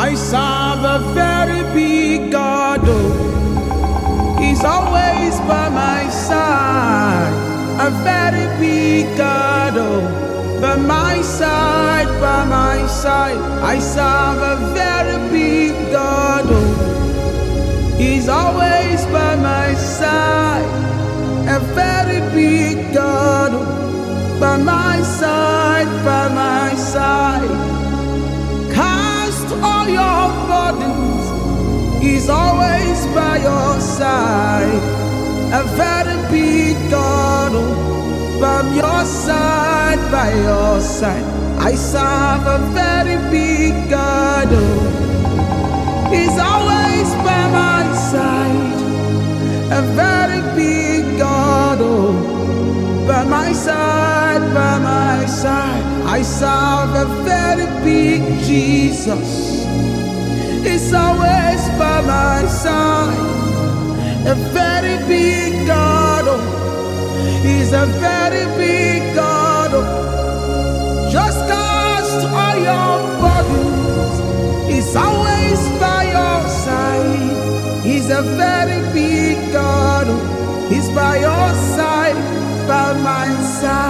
I serve a very big God, oh. He's always by my side. A very big God, oh. By my side, by my side. I serve a very big God, oh. He's always by my side. A very big God, oh. By my side, by my side. Cast all your burdens, He's always by your side. A very big God, oh. By your side, by your side. I serve a very big God, oh. He's always by my side. A very big God, oh. By my side, by my side. I serve a very big Jesus. He's always by my side. A very big God, oh. He's a very big God, oh. Just cast all your burdens. He's always by your side. He's a very big God, oh. He's by your side, by my side.